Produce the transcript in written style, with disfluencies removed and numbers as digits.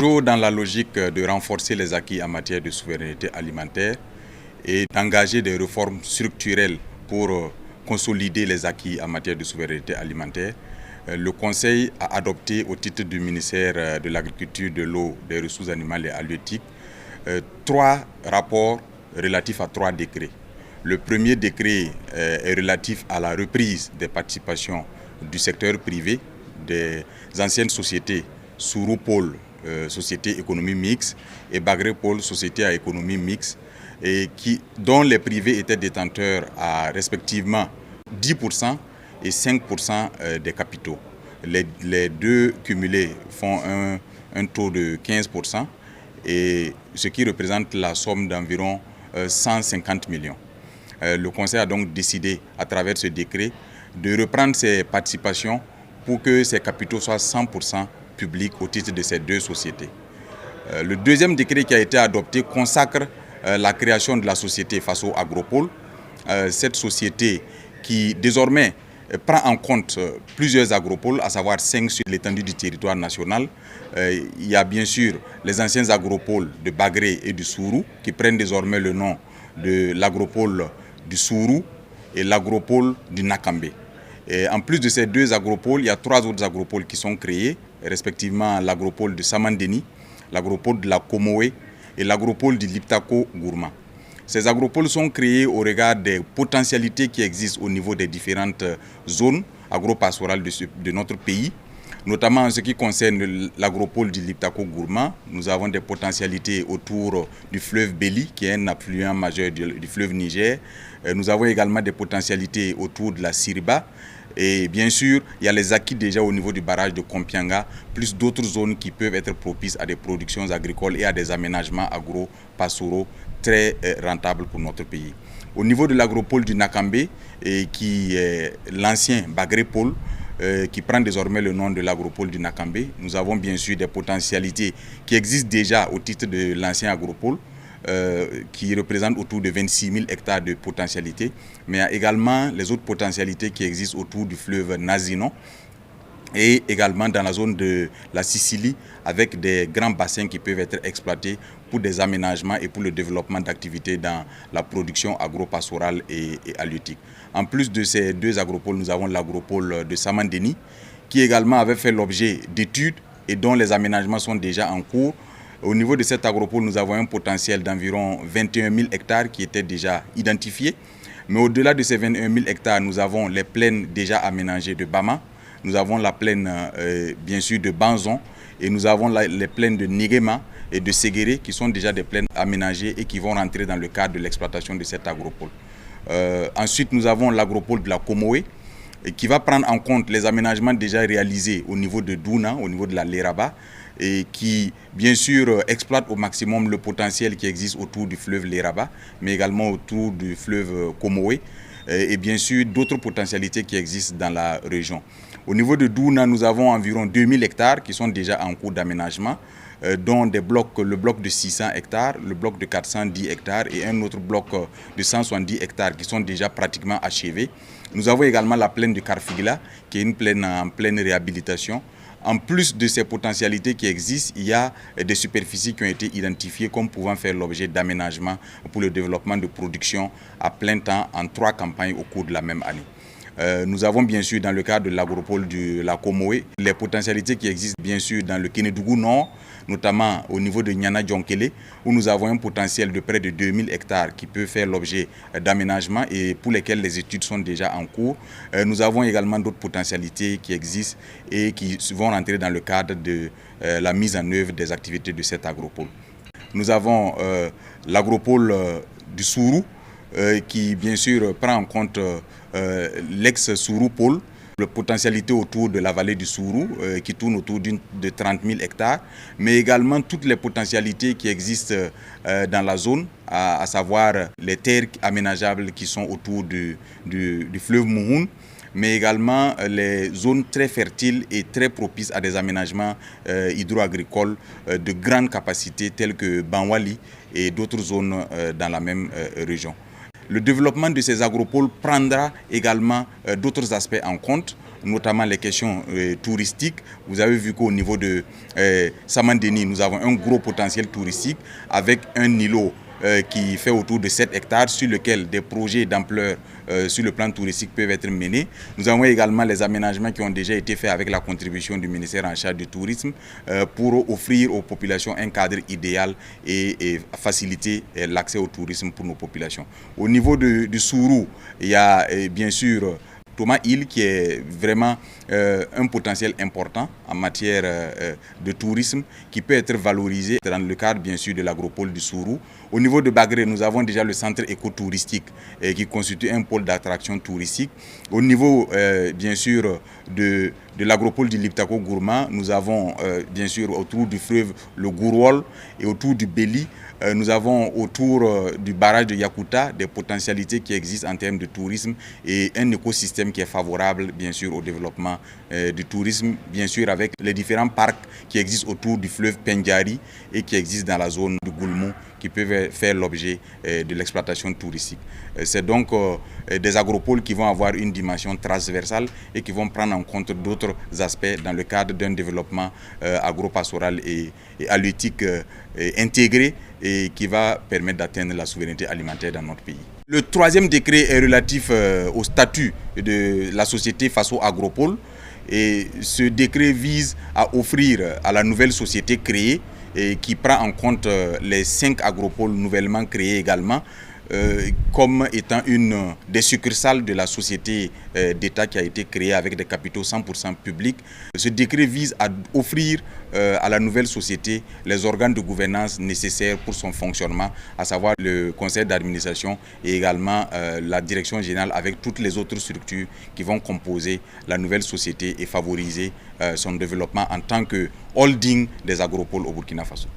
Toujours dans la logique de renforcer les acquis en matière de souveraineté alimentaire et d'engager des réformes structurelles pour consolider les acquis en matière de souveraineté alimentaire, le Conseil a adopté au titre du ministère de l'Agriculture, de l'Eau, des Ressources animales et halieutiques 3 rapports relatifs à 3 décrets. Le premier décret est relatif à la reprise des participations du secteur privé, des anciennes sociétés Souroupol, société économie mixte, et Bagrépol, société à économie mixte, dont les privés étaient détenteurs à respectivement 10% et 5% des capitaux. Les deux cumulés font un taux de 15%, et ce qui représente la somme d'environ 150 millions. Le Conseil a donc décidé, à travers ce décret, de reprendre ces participations pour que ces capitaux soient 100% publics au titre de ces deux sociétés. Le deuxième décret qui a été adopté consacre la création de la société Faso Agropole. Cette société qui désormais prend en compte plusieurs agropoles, à savoir 5 sur l'étendue du territoire national. Il y a bien sûr les anciens agropoles de Bagré et du Sourou qui prennent désormais le nom de l'agropole du Sourou et l'agropole du Nakambe. Et en plus de ces 2 agropoles, il y a 3 autres agropoles qui sont créés, respectivement l'agropole de Samandeni, l'agropole de la Komoé et l'agropole du Liptako Gourma. Ces agropoles sont créés au regard des potentialités qui existent au niveau des différentes zones agropastorales de notre pays, notamment en ce qui concerne l'agropole du Liptako Gourma. Nous avons des potentialités autour du fleuve Béli, qui est un affluent majeur du fleuve Niger. Nous avons également des potentialités autour de la Siriba. Et bien sûr, il y a les acquis déjà au niveau du barrage de Kompianga, plus d'autres zones qui peuvent être propices à des productions agricoles et à des aménagements agro-pastoraux très rentables pour notre pays. Au niveau de l'agropole du Nakambe, qui est l'ancien Bagrépol, qui prend désormais le nom de l'agropole du Nakambe, nous avons bien sûr des potentialités qui existent déjà au titre de l'ancien agropole, qui représente autour de 26 000 hectares de potentialité, mais il y a également les autres potentialités qui existent autour du fleuve Nazinon et également dans la zone de la Sicile avec des grands bassins qui peuvent être exploités pour des aménagements et pour le développement d'activités dans la production agro-pastorale et halieutique. En plus de ces 2 agropoles, nous avons l'agropole de Samandeni qui également avait fait l'objet d'études et dont les aménagements sont déjà en cours. Au niveau de cet agropole, nous avons un potentiel d'environ 21 000 hectares qui étaient déjà identifiés. Mais au-delà de ces 21 000 hectares, nous avons les plaines déjà aménagées de Bama, nous avons la plaine bien sûr de Banzon et nous avons les plaines de Nigema et de Séguéré qui sont déjà des plaines aménagées et qui vont rentrer dans le cadre de l'exploitation de cet agropole. Ensuite, nous avons l'agropole de la Komoé qui va prendre en compte les aménagements déjà réalisés au niveau de Douna, au niveau de la Léraba, et qui, bien sûr, exploite au maximum le potentiel qui existe autour du fleuve Léraba, mais également autour du fleuve Komoé, et bien sûr d'autres potentialités qui existent dans la région. Au niveau de Douna, nous avons environ 2000 hectares qui sont déjà en cours d'aménagement, dont le bloc de 600 hectares, le bloc de 410 hectares et un autre bloc de 170 hectares qui sont déjà pratiquement achevés. Nous avons également la plaine de Karfigla, qui est une plaine en pleine réhabilitation. En plus de ces potentialités qui existent, il y a des superficies qui ont été identifiées comme pouvant faire l'objet d'aménagements pour le développement de production à plein temps en 3 campagnes au cours de la même année. Nous avons bien sûr dans le cadre de l'agropole de la Komoé les potentialités qui existent bien sûr dans le Kénédougou Nord, notamment au niveau de Niana Djonkele, où nous avons un potentiel de près de 2000 hectares qui peut faire l'objet d'aménagements et pour lesquels les études sont déjà en cours. Nous avons également d'autres potentialités qui existent et qui vont rentrer dans le cadre de la mise en œuvre des activités de cette agropole. Nous avons l'agropole du Sourou, qui bien sûr prend en compte l'ex-Souroupol, la potentialité autour de la vallée du Sourou qui tourne autour de 30 000 hectares, mais également toutes les potentialités qui existent dans la zone, à savoir les terres aménageables qui sont autour du fleuve Mouhoun, mais également les zones très fertiles et très propices à des aménagements hydro-agricoles de grande capacité tels que Banwali et d'autres zones dans la même région. Le développement de ces agropoles prendra également d'autres aspects en compte. notamment les questions touristiques. Vous avez vu qu'au niveau de Samandeni, nous avons un gros potentiel touristique avec un îlot qui fait autour de 7 hectares sur lequel des projets d'ampleur sur le plan touristique peuvent être menés. Nous avons également les aménagements qui ont déjà été faits avec la contribution du ministère en charge du tourisme pour offrir aux populations un cadre idéal et faciliter l'accès au tourisme pour nos populations. Au niveau du Sourou, il y a bien sûr Thomas Hill qui est vraiment un potentiel important en matière de tourisme qui peut être valorisé dans le cadre bien sûr de l'agropole du Sourou. Au niveau de Bagré, nous avons déjà le centre écotouristique qui constitue un pôle d'attraction touristique. Au niveau bien sûr de l'agropole du Liptako Gourma, nous avons bien sûr autour du fleuve le Gourwol et autour du Béli. Nous avons autour du barrage de Yakuta des potentialités qui existent en termes de tourisme et un écosystème qui est favorable bien sûr au développement du tourisme, bien sûr avec les différents parcs qui existent autour du fleuve Pendjari et qui existent dans la zone du Goulmou qui peuvent faire l'objet de l'exploitation touristique. C'est donc des agropoles qui vont avoir une dimension transversale et qui vont prendre en compte d'autres aspects dans le cadre d'un développement agropastoral et halieutique intégré et qui va permettre d'atteindre la souveraineté alimentaire dans notre pays. Le troisième décret est relatif au statut de la société Faso Agropole et ce décret vise à offrir à la nouvelle société créée et qui prend en compte les 5 agropoles nouvellement créés également comme étant une des succursales de la société d'État qui a été créée avec des capitaux 100% publics. Ce décret vise à offrir à la nouvelle société les organes de gouvernance nécessaires pour son fonctionnement, à savoir le conseil d'administration et également la direction générale avec toutes les autres structures qui vont composer la nouvelle société et favoriser son développement en tant que holding des agropoles au Burkina Faso.